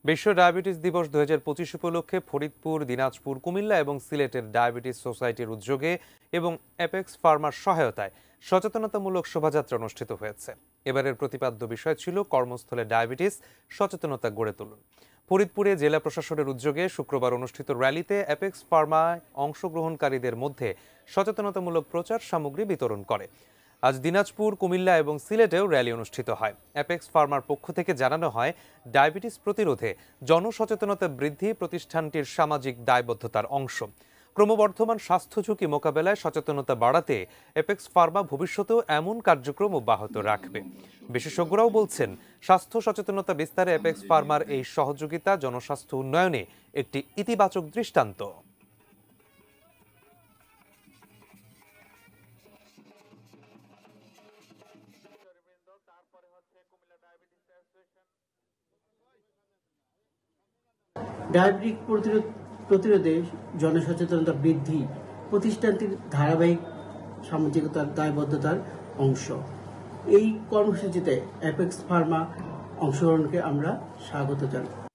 বিশ্ব ডায়াবেটিস দিবস 2025 উপলক্ষে ফরিদপুর, দিনাজপুর, কুমিল্লা এবং সিলেটের ডায়াবেটিস সোসাইটির উদ্যোগে এবং অ্যাপেক্স ফার্মার সহায়তায় সচেতনতামূলক শোভাযাত্রা অনুষ্ঠিত হয়েছে। এবারের প্রতিপাদ্য বিষয় ছিল কর্মস্থলে ডায়াবেটিস সচেতনতা গড়ে তুলুন। ফরিদপুরে জেলা প্রশাসনের উদ্যোগে শুক্রবার অনুষ্ঠিত র্যালিতে অ্যাপেক্স ফার্মায় অংশগ্রহণকারীদের মধ্যে সচেতনতামূলক প্রচার সামগ্রী বিতরণ করে। আজ দিনাজপুর, কুমিল্লা এবং সিলেটেও র্যালি অনুষ্ঠিত হয়। অ্যাপেক্স ফার্মার পক্ষ থেকে জানানো হয়, ডায়াবেটিস প্রতিরোধে জনসচেতনতা বৃদ্ধি প্রতিষ্ঠানটির সামাজিক দায়বদ্ধতার অংশ। ক্রমবর্ধমান স্বাস্থ্য ঝুঁকি মোকাবেলায় সচেতনতা বাড়াতে অ্যাপেক্স ফার্মা ভবিষ্যতেও এমন কার্যক্রম অব্যাহত রাখবে। বিশেষজ্ঞরাও বলছেন, স্বাস্থ্য সচেতনতা বিস্তারে অ্যাপেক্স ফার্মার এই সহযোগিতা জনস্বাস্থ্য উন্নয়নে একটি ইতিবাচক দৃষ্টান্ত। ডায়াবেটিক প্রতিরোধে জনসচেতনতা বৃদ্ধি প্রতিষ্ঠানটির ধারাবাহিক সামাজিকতার দায়বদ্ধতার অংশ। এই কর্মসূচিতে অ্যাপেক্স ফার্মা অংশগ্রহণকে আমরা স্বাগত জানাই।